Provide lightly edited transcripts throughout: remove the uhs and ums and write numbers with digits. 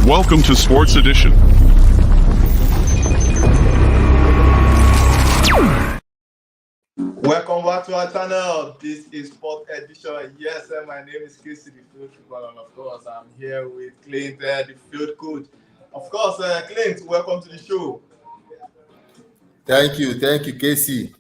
Welcome to Sports Edition. Welcome back to our channel. This is Sport Edition. Yes, sir, my name is Casey, the field footballer, and of course, I'm here with Clint, the field coach. Of course, Clint, welcome to the show. Thank you, Casey.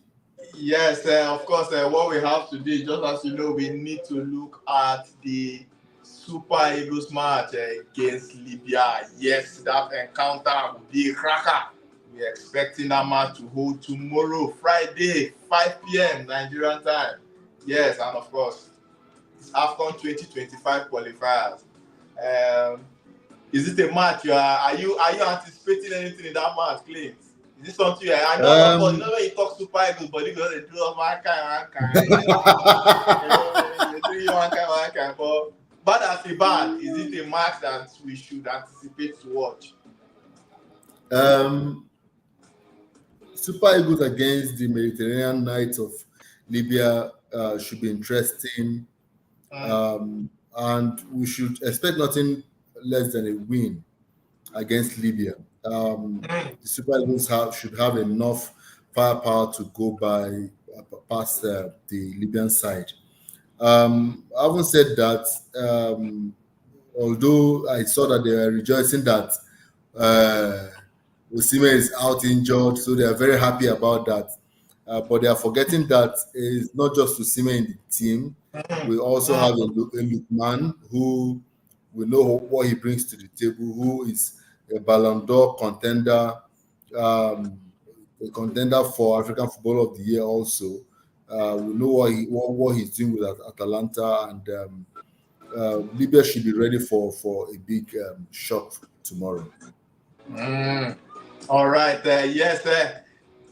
Yes, of course, what we have today, just as you know, we need to look at the Super Eagles match against Libya. Yes, that encounter will be a cracker. We're expecting that match to hold tomorrow, Friday, 5 p.m. Nigerian time. Yes, and of course, it's AFCON 2025 qualifiers. Is it a match? Are you anticipating anything in that match, Clint? Is this something I know? Of course, you know when you talk Super Eagles, but you go to do one kind. You do one kind. But bad as a bad, is it a match that we should anticipate to watch? Super Eagles against the Mediterranean Knights of Libya should be interesting, and we should expect nothing less than a win against Libya. The Super Eagles should have enough firepower to go by past the Libyan side. Having said that, although I saw that they were rejoicing that Osimhen is out injured, so they are very happy about that. But they are forgetting that it's not just Osimhen in the team. We also have a Lookman who we know what he brings to the table, who is a Ballon d'Or contender, a contender for African Footballer of the Year also. We know what he's doing with Atalanta, and Libya should be ready for a big shock tomorrow. All right, yes,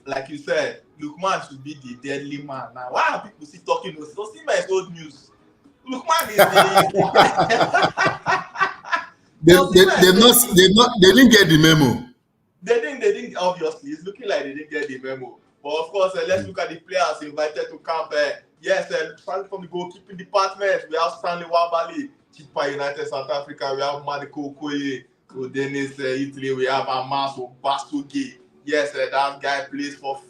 like you said, Lookman should be the deadly man. Now, why are people still talking? So, see my old news. Lookman is they didn't get the memo. They didn't. Obviously, it's looking like they didn't get the memo. But of course, let's look at the players invited to camp. Yes, starting from the goalkeeping department, we have Stanley Wabali, Chipa United South Africa. We have Marco Okoye, Dennis Italy. We have Amaso Basugi. Yes, that guy plays for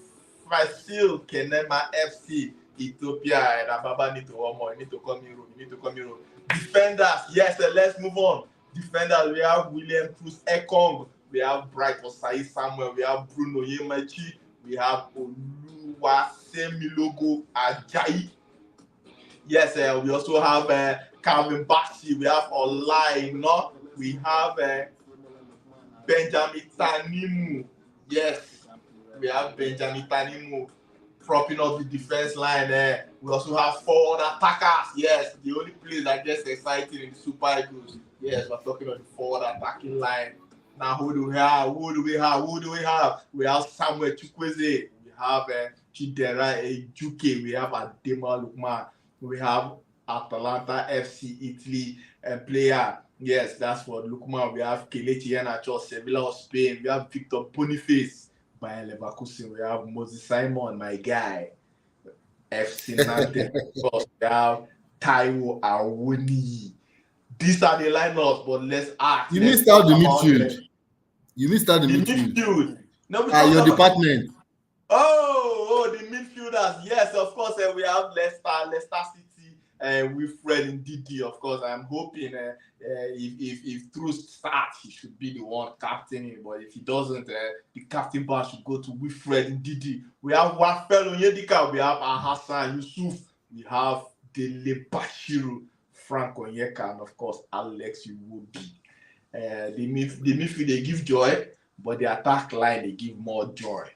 Fasil Kenema FC Ethiopia. And Ababa need to one more. You need to come here. Defenders. Yes, let's move on. Defenders. We have William Cruz Ekong. We have Bright Osai Samuel. We have Bruno Yemachi. We have Oluwasemilogo Ajayi. Yes, we also have Calvin Baxi. We have Olai. No? We have Benjamin Tanimu. Yes, we have Benjamin Tanimu propping up the defense line. We also have 4 other attackers. Yes, the only place that gets exciting in the Super Eagles. Yes, we're talking about the 4 other attacking line. Now, who do we have? We have Samuel Chukwueze. We have Chidera Ejuke. We have Adema Lukman. We have Atalanta FC Italy player. Yes, that's for Lukman. We have Kelechi Iheanacho, Sevilla of Spain. We have Victor Boniface by Leverkusen. We have Moses Simon, my guy, FC Nantes. We have Taiwo Awoniyi. These are the lineups, but let's ask. You missed out the midfield. You missed out the midfield. No, your department. Oh, the midfielders. Yes, of course. We have Leicester City, Wilfred Ndidi. Of course, I'm hoping if Truss starts, he should be the one captaining. But if he doesn't, the captain bar should go to Wilfred Ndidi. We have Wafel Onyedika. We have Hassan Yusuf. We have Dele Bashiru, Frank Onyeka, and of course Alex Iwobi. The midfield they give joy, but the attack line they give more joy.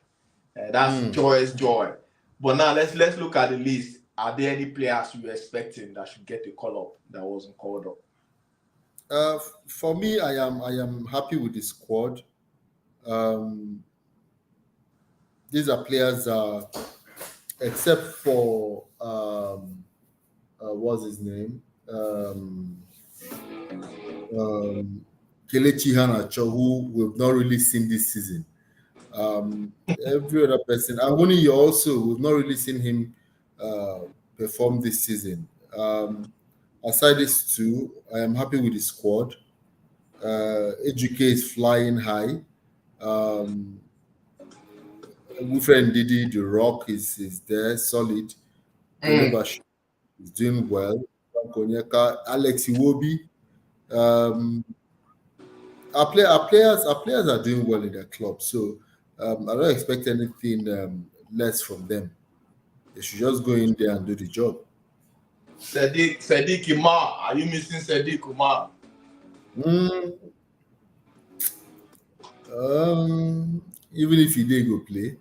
That's joy. But now let's look at the list. Are there any players you were expecting that should get a call up that wasn't called up? For me, I am happy with the squad. These are players, except for what's his name? Kelechi Iheanacho, who we've not really seen this season. Every other person, and Woni also, we've not really seen him perform this season. Aside these two, I am happy with the squad. Ejike is flying high. Wilfred Didi, The Rock is there, solid. Tony Bash is doing well. Konyeka, Alex Iwobi. Our players are doing well in their club, so I don't expect anything less from them. They should just go in there and do the job. Sadiq Umar, are you missing Sadiq Umar? Even if he did go play.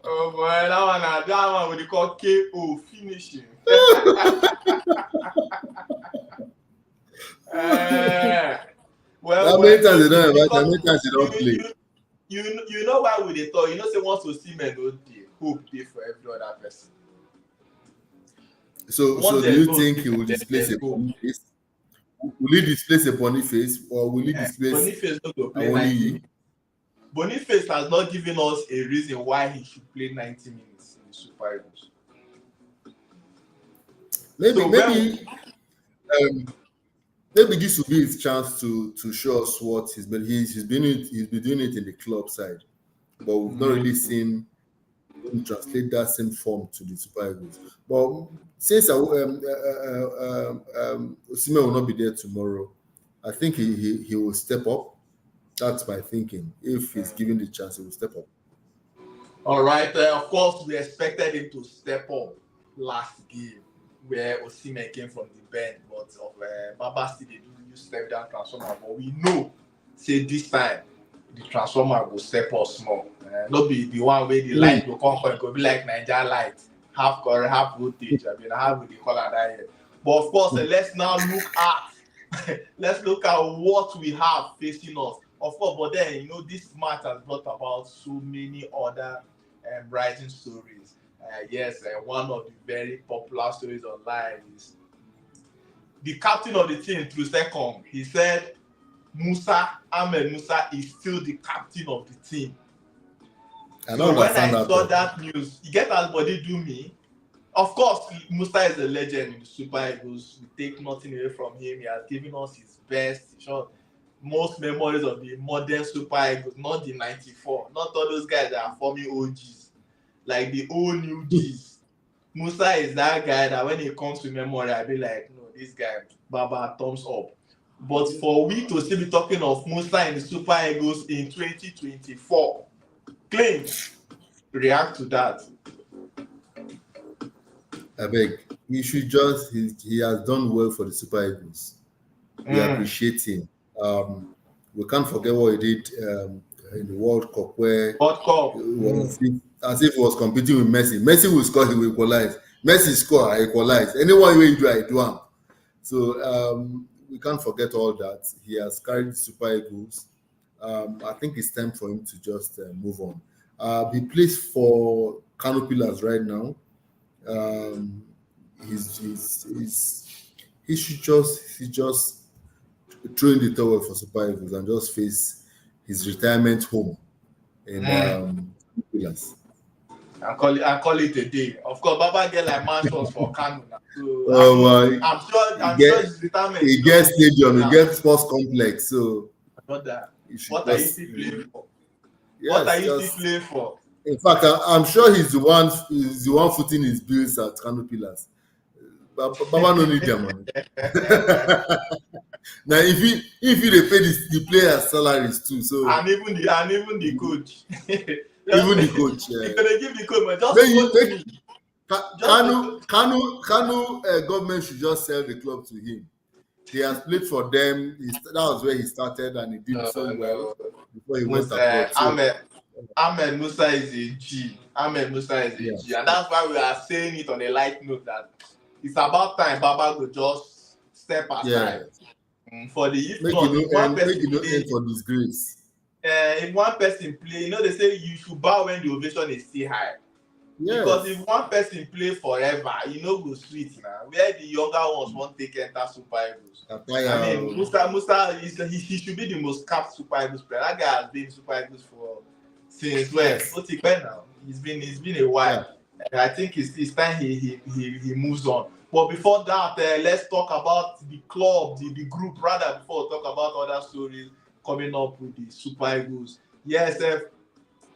Oh boy, that one what they call KO finishing. How many times they don't invite? How many times they don't play? You know why we they talk? You know, say once Osimhen don't dey, hope dey for every other person. So do you think he will displace a Boniface? Will he displace a Boniface, or will he displace Boniface not go play 90 minutes. Boniface has not given us a reason why he should play 90 minutes in the Super Eagles. Maybe this will be his chance to show us what he's been doing it in the club side, but we've not really seen him translate that same form to the Super Eagles. But since Osimhen will not be there tomorrow, I think he will step up. That's my thinking. If he's given the chance, he will step up. All right. Of course, we expected him to step up last game where Osimhen came from the bench, but of Baba still they do use step down transformer. But we know, say this time the transformer will step up small. Not be the one where the light will come, it could be like Niger light, half current, half voltage. I mean, how would they call it that here? But of course, let's now look at what we have facing us. Of course, but then you know this match has brought about so many other rising stories. Yes, one of the very popular stories online is the captain of the team, through second. He said Ahmed Musa is still the captain of the team. So when I saw that news, you get as body do me. Of course, Musa is a legend in the Super Eagles. We take nothing away from him. He has given us his best, most memories of the modern Super Eagles, not the 94, not all those guys that are forming OGs, like the old new G's. Musa is that guy that when it comes to memory, I be like, no, this guy, Baba, thumbs up. But for we to still be talking of Musa in the Super Eagles in 2024, claims react to that. I beg, he has done well for the Super Eagles. We appreciate him. We can't forget what he did in the World Cup, where it was as if he was competing with Messi. Messi will score, he will equalize. Messi score, I equalize. Anyone way you do, I do him. So we can't forget all that. He has carried the Super Eagles. I think it's time for him to just move on. He plays for Kano Pillars right now. He should just throw in the towel for Super Eagles and just face his retirement home in Pillars. I call it a day. Of course, Baba get like mansions for Kano now. So I'm sure his retirement. He gets stadium, he gets sports complex. So what are you still playing for? Yes, what are you still playing for? In fact, I'm sure he's the one footing his bills at Kano Pillars. Baba no need their money. Now, if they pay the players' salaries too, so and even the coach, even the coach, you're gonna give the coach, but just Kano government should just sell the club to him. He has played for them. That was where he started, and he did so well before he went abroad. Ahmed Musa is a G. Ahmed Musa is a G, and that's why we are saying it on a light note that it's about time Baba will just step aside. For the if one person play for disgrace. If one person play, they say you should bow when the ovation is still high. Yes. Because if one person play forever, go sweet now. Where the younger ones won't take enter Super Eagles. I mean, Musa he should be the most capped Super Eagles player. That guy has been Super Eagles since when? What's he now? It's been a while. I think it's time he moves on. But before that, let's talk about the club, the group rather, before we talk about other stories coming up with the Super Eagles. Yes,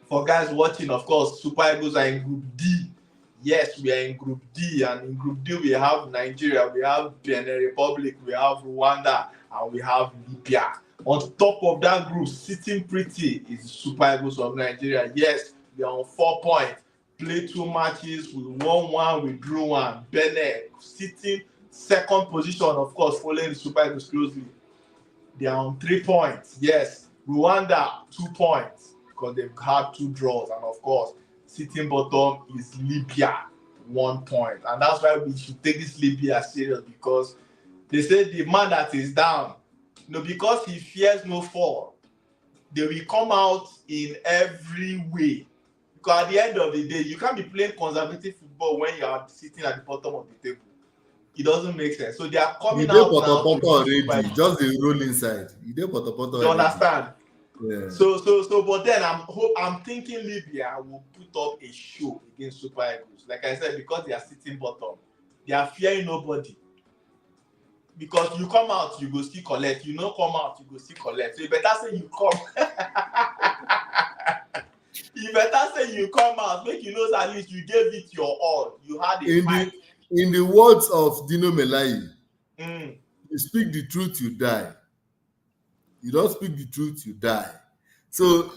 for guys watching, of course, Super Eagles are in Group D. Yes, we are in Group D, and in Group D we have Nigeria, we have Benin Republic, we have Rwanda, and we have Libya. On top of that group, sitting pretty is Super Eagles of Nigeria. Yes, we are on 4 points. Played 2 matches, we won one, we drew one. Benin sitting second position, of course, following the Super Eagles closely. They are on 3 points. Yes, Rwanda 2 points because they've had 2 draws, and of course, sitting bottom is Libya 1 point, and that's why we should take this Libya serious because they say the man that is down, because he fears no fall, they will come out in every way. Because at the end of the day, you can't be playing conservative football when you are sitting at the bottom of the table. It doesn't make sense. So they are You coming dey out now to potopoto do already. Super. Just the roll inside. You dey potopoto You already. understand? Yeah. So, but then I'm thinking Libya will put up a show against Super Eagles. Like I said, because they are sitting bottom, they are fearing nobody. Because you come out, you go still collect. You no come out, you go still collect. So you better say you come. You better say you come out, make you know at least you gave it your all. You had a fight. In the words of Dino Melayi, Mm. you speak the truth, you die. You don't speak the truth, you die. So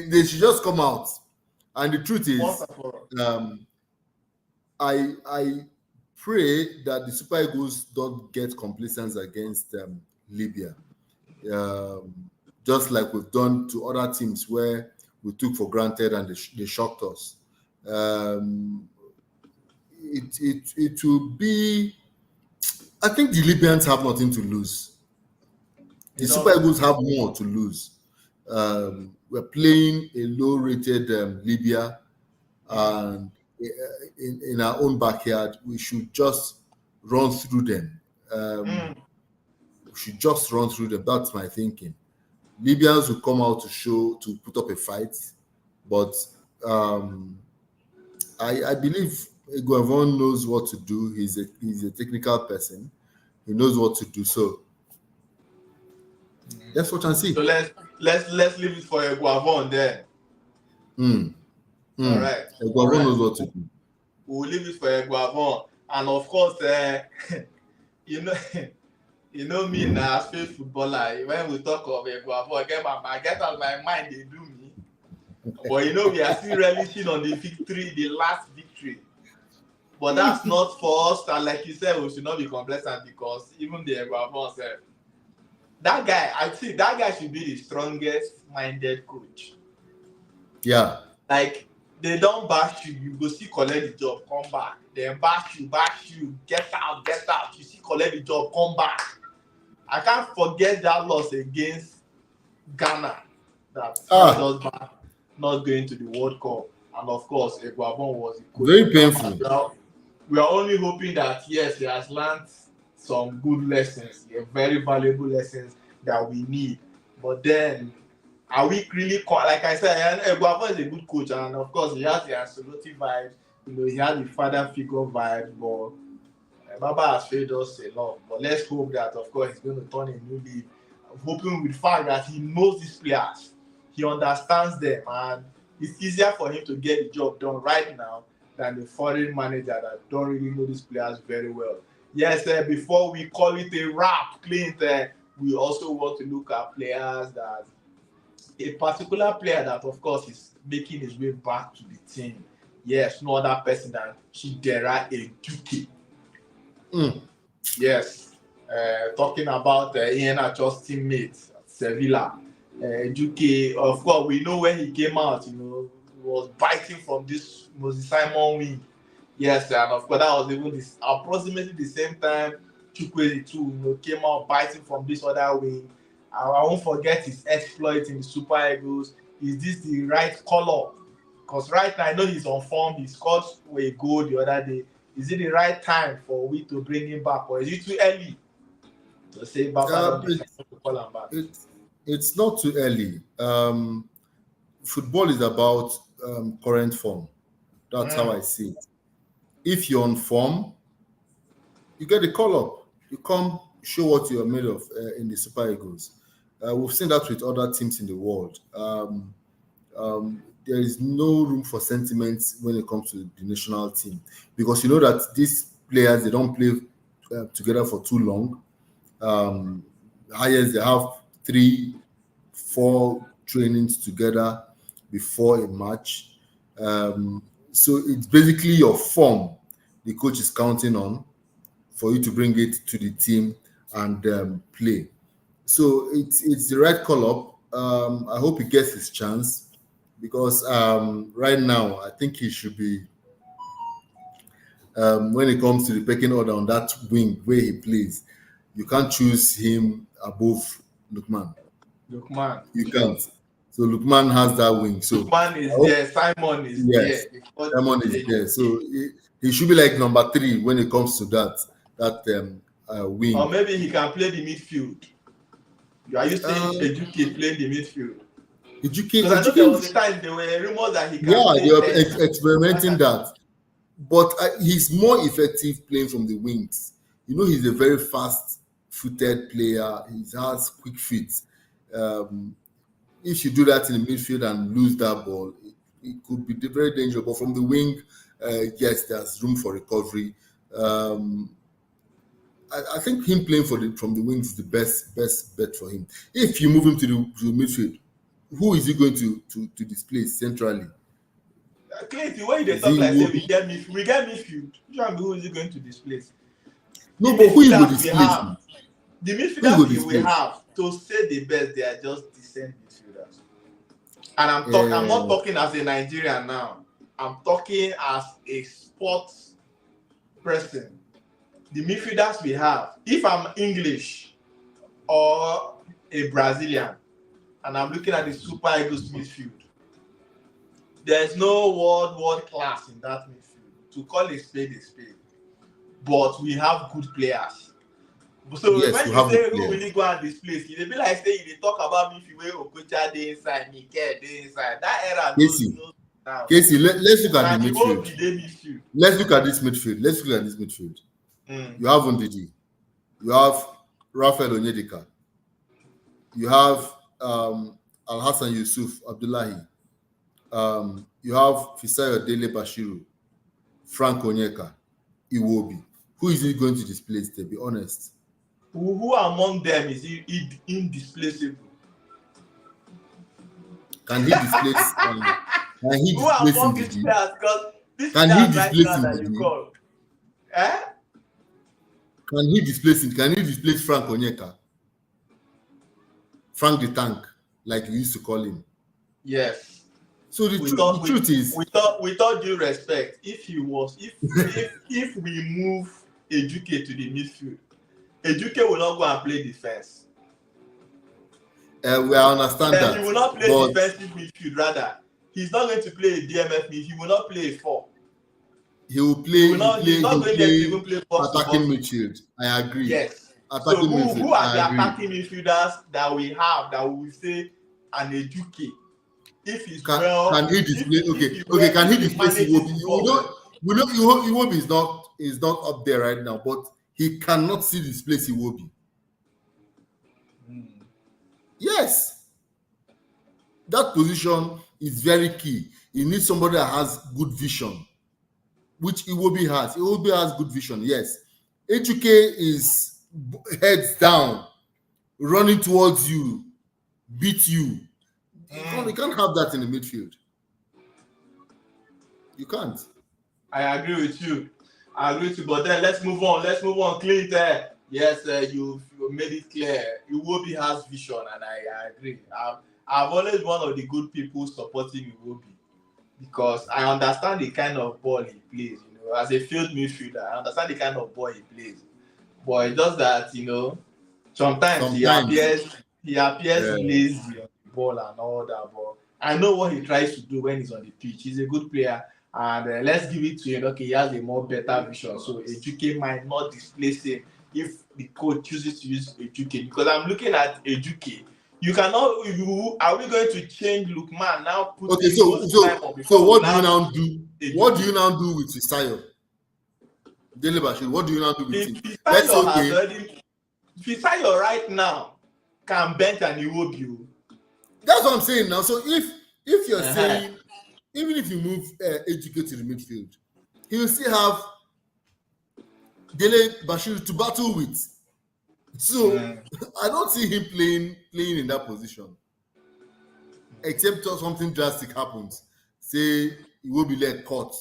they should just come out. And the truth is, I pray that the Super Eagles don't get complacent against Libya, just like we've done to other teams where we took for granted and they shocked us. It will be. I think the Libyans have nothing to lose. The Super Eagles have more to lose. We're playing a low-rated Libya, and in our own backyard, we should just run through them. We should just run through them. That's my thinking. Libyans will come out to put up a fight, but I believe Guavon knows what to do. He's a technical person. He knows what to do. So let's watch and see. So let's leave it for Guavon then. All right. Guavon knows what to do. We'll leave it for Guavon, and of course, you know me now as a footballer. When we talk of Guavon, I get out of my mind they do me. But we are still relishing on the victory, the last victory. But that's not for us. And like you said, we should not be complacent because even the Guavon said, that guy, I think that guy should be the strongest minded coach. Yeah. Like, they don't bash you, you go see collect the job, come back. Then bash you, get out. You see collect the job, come back. I can't forget that loss against Ghana that us back not going to the World Cup. And of course, Guavon was the coach. Very painful. We are only hoping that, yes, he has learned some good lessons, very valuable lessons that we need. But then, are we really, like I said, Guavon is a good coach, and of course, he has the Ancelotti vibe. He has the father figure vibe, but Baba has failed us a lot. But let's hope that, of course, he's going to turn a new leaf. I'm hoping with the fact that he knows these players, he understands them, and it's easier for him to get the job done right now than the foreign manager that don't really know these players very well. Yes, before we call it a wrap, Clint, we also want to look at players that, a particular player that, of course, is making his way back to the team. Yes, no other person than Chidera Eduke. Yes, talking about Ian Acho's teammate, Sevilla. Eduke, of course, we know when he came out, was biting from this Moses Simon wing. Yes, and of course, that was even approximately the same time Chukwueze too, came out biting from this other wing. I won't forget his exploit in the Super Eagles. Is this the right color? Because right now, I know he's on form. He scored a goal the other day. Is it the right time for we to bring him back, or is it too early to say Baba to call him back? It's not too early. Football is about current form. That's how I see it. if you're on form, you get the call up. You come show what you're made of in the Super Eagles. We've seen that with other teams in the world. There is no room for sentiments when it comes to the national team, because you know that these players, they don't play together for too long. Highest, they have 3-4 trainings together before a match. So it's basically your form the coach is counting on for you to bring it to the team and play. So it's the right call up. I hope he gets his chance, because right now I think he should be, when it comes to the pecking order on that wing where he plays, you can't choose him above Lukman. Lukman. You can't. So Lukman has that wing. So Lukman is there. Simon is yes, there. Simon is there. So he should be like number 3 when it comes to that wing. Or maybe he can play the midfield. Are you saying Ejuke playing the midfield? Because I know there was a time there were rumors that he can play. Yeah, they're experimenting that. But he's more effective playing from the wings. You know, he's a very fast-footed player. He has quick feet. If you do that in the midfield and lose that ball, it could be very dangerous. But from the wing, yes, there's room for recovery. I think him playing from the wings is the best bet for him. If you move him to the midfield, who is he going to displace centrally? Clint, the way they talk like say we get midfield. Who is he going to displace? No, but who will displace? The midfielders we have, to say the best, they are just decent midfielders. And I'm not talking as a Nigerian now. I'm talking as a sports person. The midfielders we have, if I'm English or a Brazilian, and I'm looking at the Super Eagles midfield, there's no world class in that midfield. To call a spade, but we have good players. So yes, when you say who really go and displace, it be like saying they talk about midfield where Okocha dey inside, Mike dey inside. That era now. Casey, let's look at the midfield. Let's look at this midfield. You have Ndidi. You have Rafael Onyedika. You have Al-Hassan Yusuf Abdullahi. You have Fisayo Dele Bashiru, Frank Onyeka, Iwobi. Who is he going to displace, to be honest? Who among them is indisplaceable? Can he displace who among these players? Because can he displace him? Can he displace him? Can he displace Frank Onyeka? Frank the Tank, like we used to call him. Yes. So the truth is, with all due respect, if we move Ejuke to the midfield, Ejuke will not go and play defense. We understand that. He will not play defensive midfield. Rather, he's not going to play a DMF midfield. He will not play a 4. He will play. He's not going to even play attacking midfield. I agree. Yes. Attacking midfield. Who are the attacking midfielders that we have that we will say an Ejuke? If he's can he display? Okay. Can he displace Iwobi? We know Iwobi is not up there right now, but he cannot see displace Iwobi. Yes, that position is very key. You need somebody that has good vision, which Iwobi has. Iwobi has good vision. Yes, Ejuke is heads down, running towards you, beat you. You can't have that in the midfield. You can't. I agree with you. But then let's move on. Clint, yes, you made it clear. Iwobi has vision, and I agree. I've always one of the good people supporting Iwobi because I understand the kind of ball he plays. You know, as a field midfielder, I understand the kind of ball he plays. But it's just that sometimes he appears lazy on the ball and all that. But I know what he tries to do when he's on the pitch. He's a good player. And let's give it to him. Okay, he has a more better vision. So Ejuke might not displace him if the coach chooses to use Ejuke. Because I'm looking at Ejuke. You cannot. Are we going to change Lukman now? So what do you now do? What do you now do with Fisayo? Dele Bashir, what do you now do with him? Let's say, Fisayo has okay, already. Fisayo right now can bench and Iwobi. that's what I'm saying now. So if you're Uh-huh. saying, even if you move Ejike to the midfield, he will still have Dele Bashir to battle with. So I don't see him playing in that position, except if something drastic happens. Say he will be leg cut,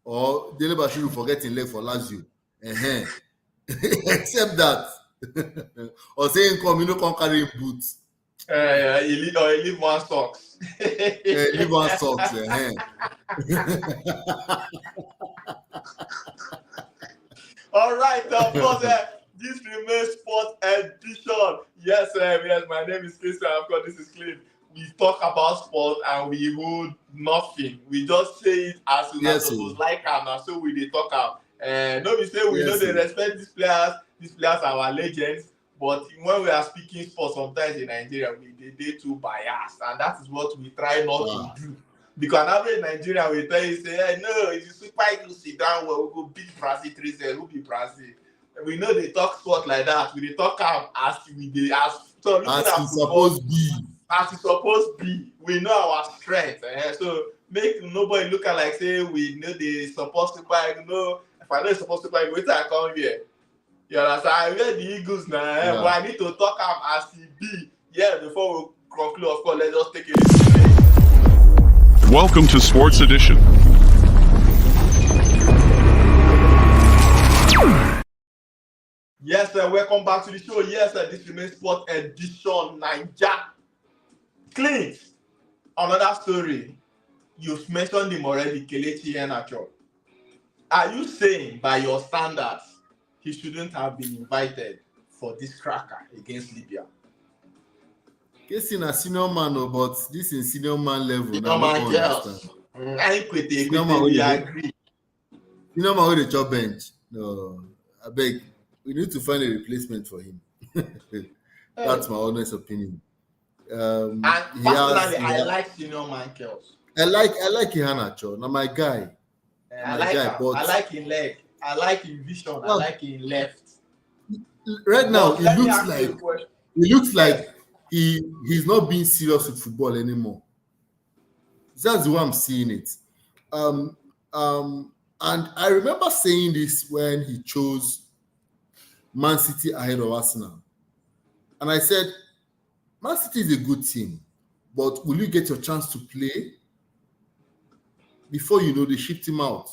or Dele Bashir will forget his leg for Lazio. Except that, or saying come, come carry him boots. He leave one socks. Leave one socks. All right, of course, this remains Sports Edition. Yes, yes, my name is Christian. Of course, this is Cliff. We talk about sport and we hold nothing. We just say it as soon as it was like and so we dey talk am. No be say we know they respect these players. These players are our legends. But when we are speaking sport, sometimes in Nigeria, we dey too biased, and that is what we try not to do. Because an average Nigerian will tell you, say, hey, no, if you Super Eagles sit down, well, we go beat Brazil 3-0, who be Brazil? We know they talk sport like that. We dey talk as we dey so looking at football, as it's supposed to be. We know our strength. So make nobody look at like say we know they supposed to buy. No, if I know it's supposed to buy, wait till I come here. You understand? I wear the Eagles now, but I need to talk as it be. Yeah, before we conclude, of course, let's just take a listen. Welcome to Sports Edition. Yes, sir. Welcome back to the show. Yes, sir. This remains Sports Edition Naija. Clint, another story. You've mentioned him already, Kelechi Iheanacho. Are you saying, by your standards, he shouldn't have been invited for this cracker against Libya? Casey na senior man, but this is senior man level. Senior man girls. Senior man, we agree. Senior man with the job bench. No, I beg. We need to find a replacement for him. That's my honest opinion. And personally, I like senior man girls. I like Iheanacho. Now my guy. I like him leg. I like him vision. I like him left. Right now, it looks like he's not being serious with football anymore. That's the way I'm seeing it. And I remember saying this when he chose Man City ahead of Arsenal. And I said, Man City is a good team, but will you get your chance to play? Before you know, they shipped him out.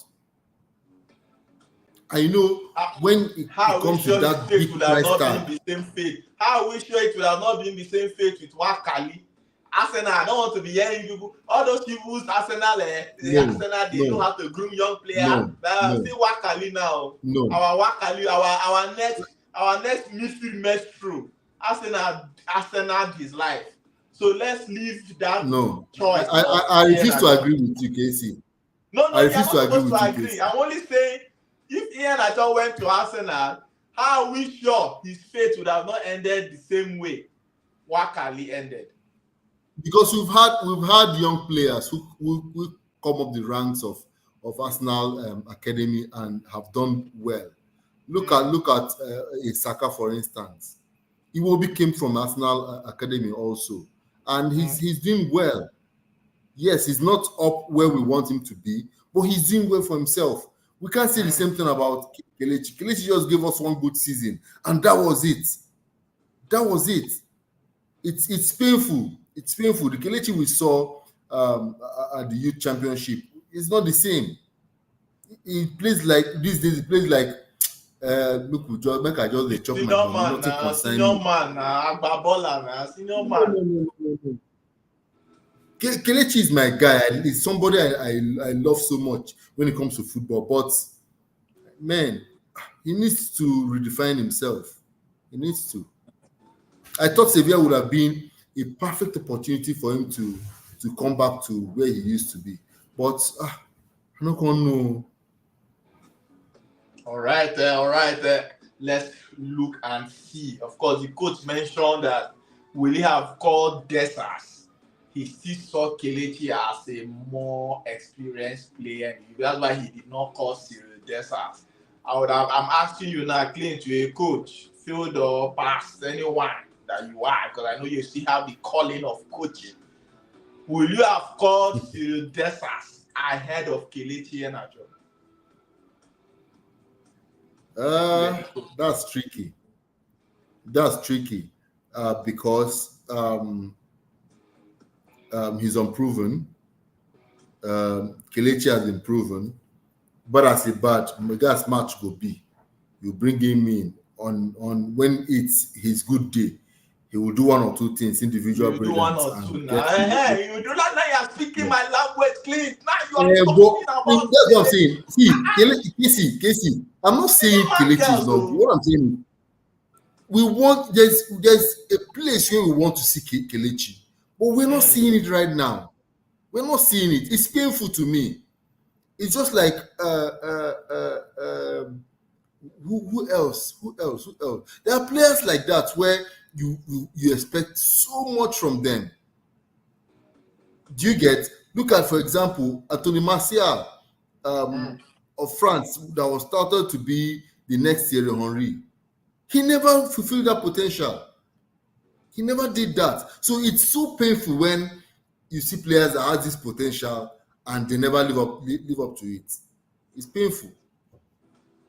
I know when it comes to that big price tag. How are we sure it would have not been the same fate with Wakali? Arsenal, I don't want to be hearing people. All those people, Arsenal, they know how to groom young players. See Wakali now. Our Wakali, our next midfield maestro. Arsenal his life. So let's leave that choice. I refuse to agree with you, Casey. No, I refuse to agree with you. I'm only saying, if Iheanacho went to Arsenal, how are we sure his fate would have not ended the same way Wakali ended? Because we've had young players who come up the ranks of Arsenal academy and have done well. Look at Isaka, for instance. Iwobi came from Arsenal academy also, and he's doing well. Yes, he's not up where we want him to be, but he's doing well for himself. We can't say the same thing about Kelechi. Kelechi just gave us one good season, and that was it. It's painful. It's painful. The Kelechi we saw at the youth championship is not the same. He plays like these days. He plays like look, make I just chop my money. Nothing concern me. Senior man. No. Kelechi is my guy. He's somebody I love so much when it comes to football. But man, he needs to redefine himself. He needs to. I thought Sevilla would have been a perfect opportunity for him to come back to where he used to be. But I'm not gonna know. All right. Let's look and see. Of course, the coach mentioned that will he have called Desas? He still saw Kelechi as a more experienced player. That's why he did not call Cyril Desas. I'm asking you now, Clint, you're a coach, field or pass anyone that you are, because I know you still have the calling of coaching. Will you have called Cyril Dessers ahead of Kelechi Iheanacho? That's tricky. That's tricky because he's unproven. Kelechi has been proven, but as a bad, Megas match go be. You bring him in on when it's his good day. He will do one or two things, individual You do one brilliance, or two and now. get. Hey, you do that now. You're speaking my language, Clint. Now you are But talking about that's what I'm saying. See, Casey, I'm not saying Kelechi is not good. What I'm saying is, we want there's a place where we want to see Kelechi, but we're not seeing it right now. We're not seeing it. It's painful to me. It's just like who else? Who else? Who else? There are players like that where you expect so much from them. Do you get? Look at, for example, Anthony Martial of France that was started to be the next Thierry Henry. He never fulfilled that potential. He never did that. So it's so painful when you see players that have this potential and they never live up to it. It's painful.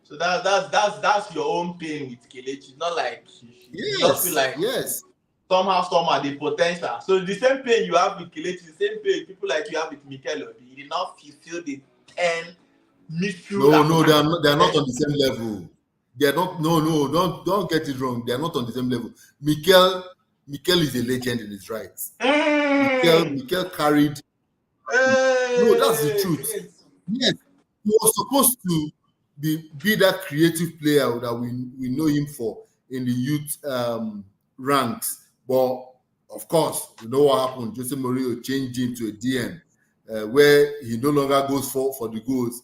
So that's your own pain with Kelechi. Not like you just feel like somehow the potential. So the same pain you have with Kelechi, the same pain people like you have with Mikel Obi. You did not fulfill the 10 midfield. No, they are not on the same level. They are not. No, don't get it wrong. They are not on the same level. Mikel is a legend in his rights. Mikel carried. No, that's the truth. Yes, he was supposed to be that creative player that we know him for in the youth ranks. But of course, you know what happened. Jose Mourinho changed him to a DM, where he no longer goes for the goals.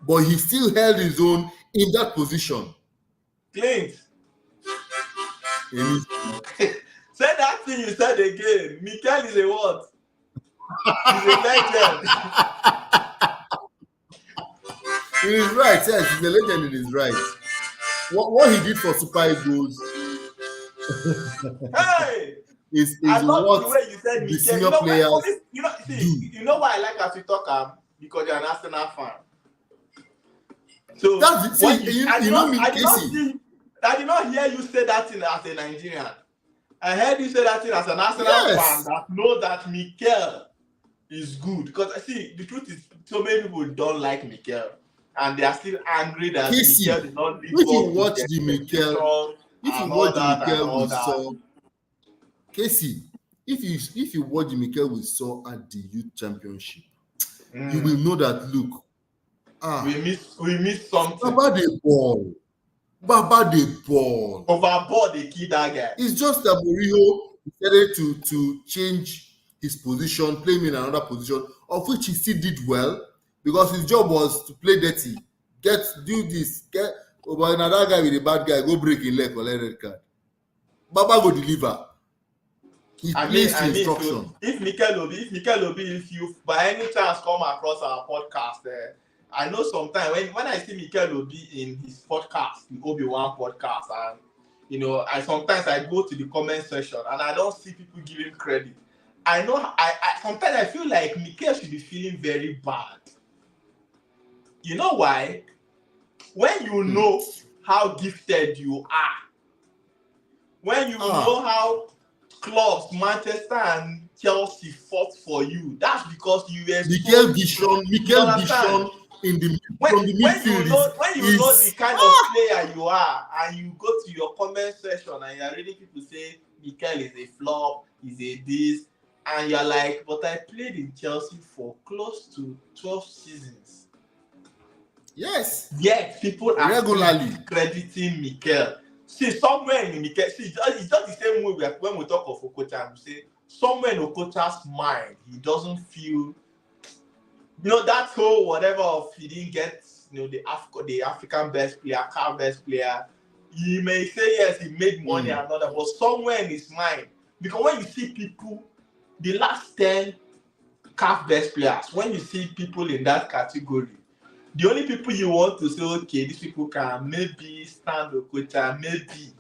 But he still held his own in that position. Clint. Say that thing you said again. Mikel is a what? He's a legend. In his right, yes, he's a legend in his right. What he did for Super Eagles hey! is I love what the way you said the Mikel. senior players you know why I like as we talk because you're an Arsenal fan. So that's I did not hear you say that thing as a Nigerian. I heard you say that thing as an Arsenal fan that know that Mikel is good. Because I see the truth is so many people don't like Mikel and they are still angry that Mikel did not live if you watch the Mikel we saw Casey, if you watch the Mikel we saw at the youth championship, you will know that look. We miss something. Baba the ball. Overboard the key that guy. It's just that Mourinho decided to change his position, play him in another position, of which he still did well because his job was to play dirty, do this, but another guy with a bad guy go break his leg or let red card. Baba go deliver. He plays to instruction. So if Mikel Obi, if you by any chance come across our podcast, I know sometimes when I see Mikel Obi in his podcast, the Obi-Wan podcast, and I sometimes I go to the comment section and I don't see people giving credit. I know I sometimes I feel like Mikel should be feeling very bad. You know why? When you know how gifted you are, when you know how clubs, Manchester and Chelsea fought for you, that's because you were Mikel Vision in the from the midfield. When you know the kind of player you are, and you go to your comment section and you're reading people say Mikel is a flop, is a this, and you're like, but I played in Chelsea for close to 12 seasons. Yes. Yet people are regularly crediting Mikel. See, somewhere in Mikel, it's just the same way when we talk of Okocha, we say somewhere in Okocha's mind, he doesn't feel, that whole whatever of he didn't get, the African best player, CAF best player. He may say yes, he made money and all that, but somewhere in his mind, because when you see people, the last 10 CAF best players, when you see people in that category, The only people you want to say, okay, these people can maybe stand Okocha, maybe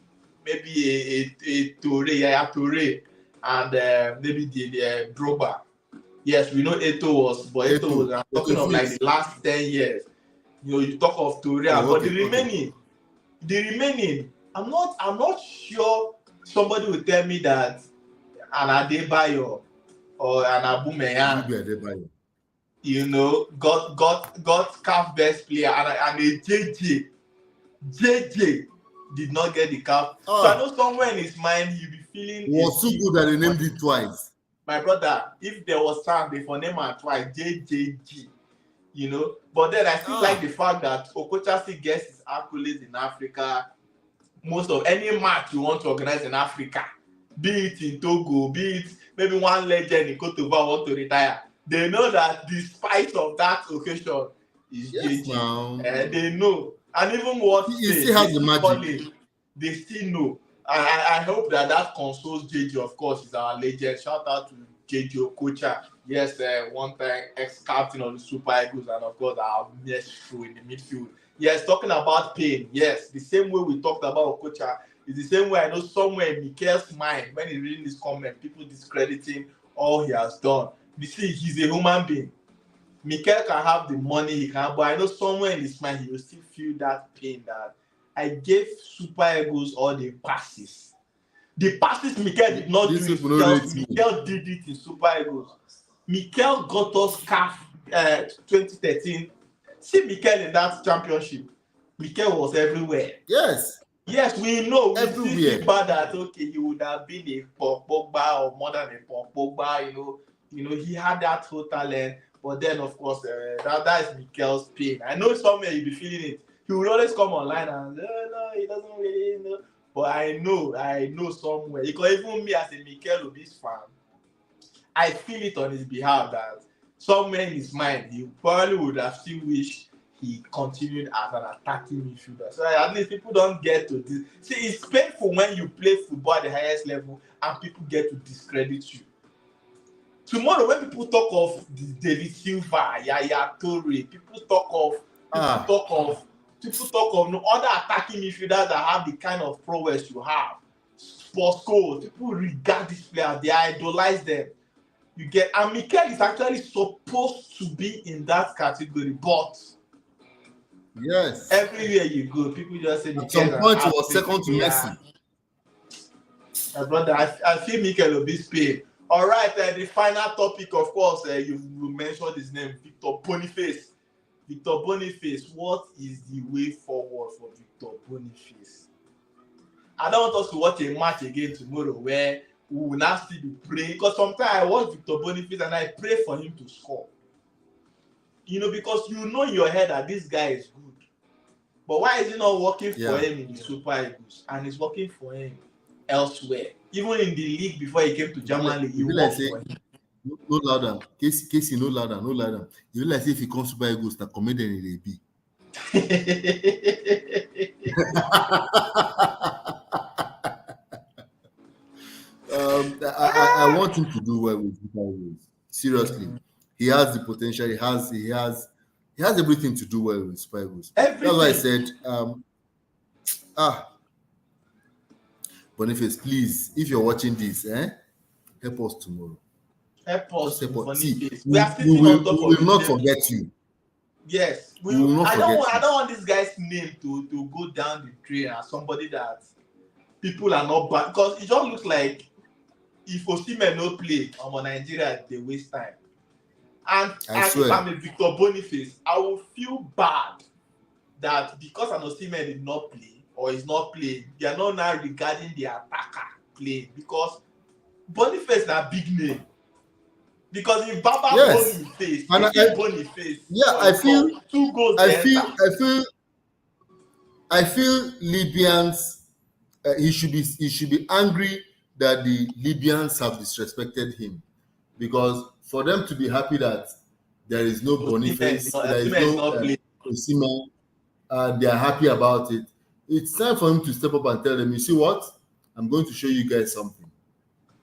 a Toure, yeah, Toure, and maybe the Droba. Yes, we know Eto was. I'm talking of like Fritz. the last 10 years. You talk of Toure, Oh, but okay, okay. the remaining, I'm not sure somebody will tell me that an Adebayo or an Aubameyang, Libya, Adebayo. got CAF best player and a JJ did not get the CAF. So I Ah, know somewhere in his mind he'll be feeling it a was so bit good that they named disappointed. it twice. My brother, if there was chance they for name am twice, JJG, But then I still like Ah, the fact that Okocha still gets his accolades in Africa. Most of any match you want to organize in Africa, be it in Togo, be it maybe one legend in Cote d'Ivoire want to retire, they know that despite of that occasion is yes, JJ. now. They know, and even what He stage still they has the still magic. call it, they still know. I hope that consoles JJ. Of course, is our legend. Shout out to JJ Okocha. Yes, one time ex-captain of the Super Eagles, and of course our best through in the midfield. Yes, talking about pain. Yes, the same way we talked about Okocha is the same way I know somewhere in Mikel's mind when he's reading this comment, people discrediting all he has done. You see, he's a human being. Mikel can have the money he can, but I know somewhere in his mind he will still feel that pain that I gave Super Eagles all the passes. The passes Mikel did not do These in people don't rate me. Mikel did it in Super Eagles. Mikel got us CAF 2013. See Mikel in that championship. Mikel was everywhere. Yes, Yes, we know. We still everywhere. feel bad that okay, he would have been a Paul Pogba or more than a Paul Pogba. He had that whole talent, but then of course that is Mikel's pain. I know somewhere you'll be feeling it. He will always come online and no, he doesn't really know. But I know somewhere because even me as a Mikel Obis fan, I feel it on his behalf that somewhere in his mind he probably would have still wished he continued as an attacking midfielder. So at least people don't get to this. See, it's painful when you play football at the highest level and people get to discredit you. Tomorrow, when people talk of David Silva, Yaya Toure, Ah, people talk of no other attacking midfielders that have the kind of prowess you have. Sports goals, people regard these players, they idolize them. You get, and Mikel is actually supposed to be in that category, but yes. everywhere you go, people just say At Mikel some is an point, he was average second to player. Messi. My brother, I feel Mikel will be Spain. All right, the final topic, of course, you mentioned his name, Victor Boniface. Victor Boniface, what is the way forward for Victor Boniface? I don't want us to watch a match again tomorrow where we will now still be praying, because sometimes I watch Victor Boniface and I pray for him to score. Because you know in your head that this guy is good. But why is he not working for him in the Super Eagles and he's working for him elsewhere? Even in the league before he came to Germany, he worked for him. No louder. Casey, no louder, no louder. You like say if he comes Super Eagles, na comedian he dey be. I want him to do well with Super Eagles. Seriously, he has the potential. He has everything to do well with Super Eagles. That's why I said, Boniface, please, if you're watching this, help us tomorrow. Help us to Boniface. We will not forget you. Yes, we will not forget you. I don't want this guy's name to go down the drain as somebody that people are not bad, because it just looks like if Osimhen no play, Nigeria they waste time. And if I'm a Victor Boniface, I will feel bad that because an Osimhen did not play or is not playing, they are not now regarding the attacker playing, because Boniface is a big name. Because if Baba Boniface, Boniface, I feel 2 goals. I feel Libyans. He should be angry that the Libyans have disrespected him, because for them to be happy that there is no Boniface, there is no Osimhen, they are happy about it. It's time for him to step up and tell them, you see what? I'm going to show you guys something.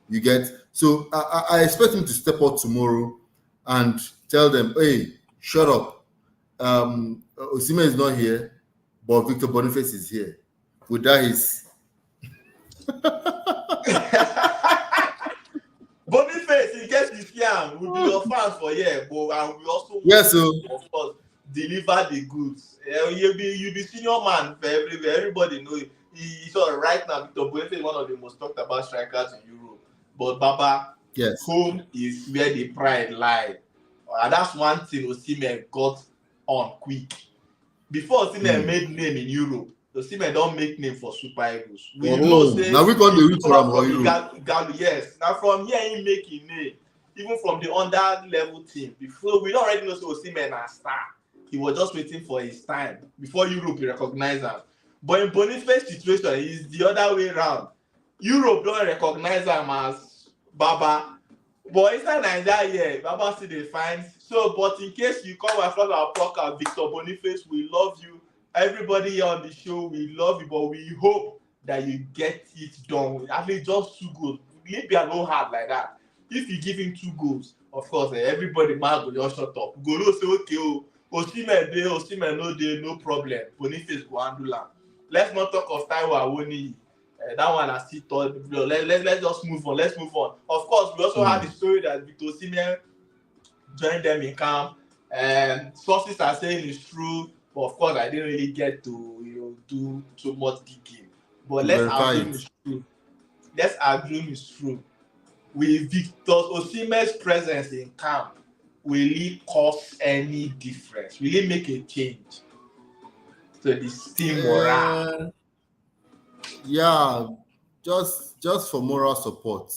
You get? So I expect him to step out tomorrow and tell them, hey, shut up. Osimhen is not here, but Victor Boniface is here. With that, he's Boniface, in case you see him, we'll be your fans for here, but and we also want yes, so to, of course, deliver the goods. You be senior man for everywhere. Everybody know it. He's all right now. Victor Boniface is one of the most talked about strikers in Europe. But Baba, yes, home is where the pride lies. And that's one thing Osimhen got on quick. Before Osimhen made name in Europe, Osimhen don't make name for Super Eagles. We know say now we got the root for him from Europe. yes. Now from here he make him name, even from the under level team. Before we don't already know say Osimhen a star. He was just waiting for his time before Europe recognize him. But in Boniface situation, it's the other way around. Europe don't recognize him as Baba. But inside Nigeria, yeah, Baba still dey find. So, but in case you come and follow our podcast, Victor Boniface, we love you. Everybody here on the show, we love you, but we hope that you get it done. At least just 2 goals. Libya no hard like that. If you give him 2 goals, of course, everybody mouth go just shut up. Go no say okay, Osimhen dey, Osimhen no dey, no problem. Boniface go handle am. Let's not talk of Taiwo Awoniyi. That one I still thought. Let's just move on. Let's move on. Of course, we also had the story that Victor Osimhen joined them in camp. Sources are saying it's true, but of course, I didn't really get to do too much digging. But let's assume it's true. Let's assume it's true. With Victor Osimhen's presence in camp, will it cause any difference? Will it make a change to the team morale? Yeah, just for moral support.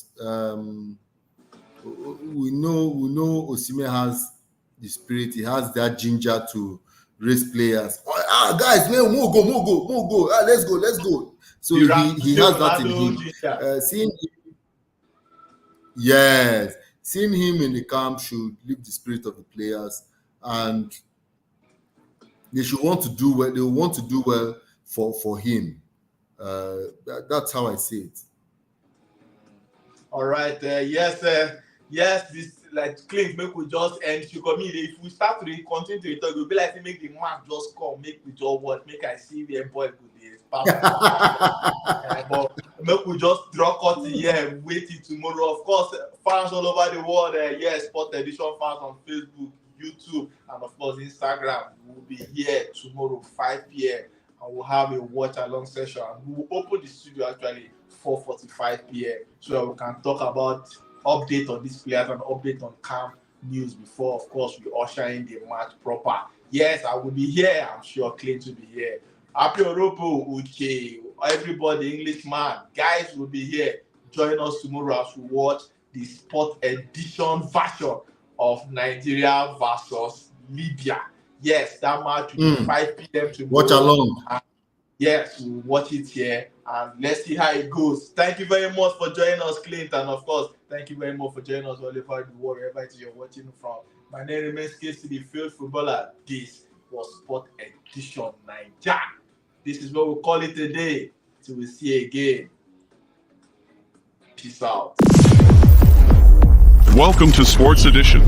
We know Osimhen has the spirit. He has that ginger to raise players. Guys, man, more go. Let's go. So he has that in him. Seeing him in the camp should lift the spirit of the players, and they should want to do well. They want to do well for him. That's how I see it. All right. Yes. This like Clint. Make we just end. Because if we start to continue to talk, we'll be like make the man just come. Make we just watch. Make I see the boy good days. But make we just draw cut here. Wait till tomorrow. Of course, fans all over the world. Yes, Sport Edition fans on Facebook, YouTube, and of course Instagram. We'll be here tomorrow 5 p.m. and we'll have a watch along session. We will open the studio actually 4:45 p.m. so that we can talk about update on these players and update on camp news before, of course, we usher in the match proper. Yes, I will be here. I'm sure Clint will be here. Happy Oropo, Uche, everybody, Englishman, guys will be here. Join us tomorrow as we watch the Sport Edition version of Nigeria versus Libya. Yes, that match will be 5 p.m. tomorrow. Watch along. Yes, we'll watch it here and let's see how it goes. Thank you very much for joining us, Clint, and of course, thank you very much for joining us all over the world, wherever it is you're watching from. My name remains Casey, the field footballer. This was Sport Edition Nigeria. This is what we call it today. Till we see you again. Peace out. Welcome to Sports Edition.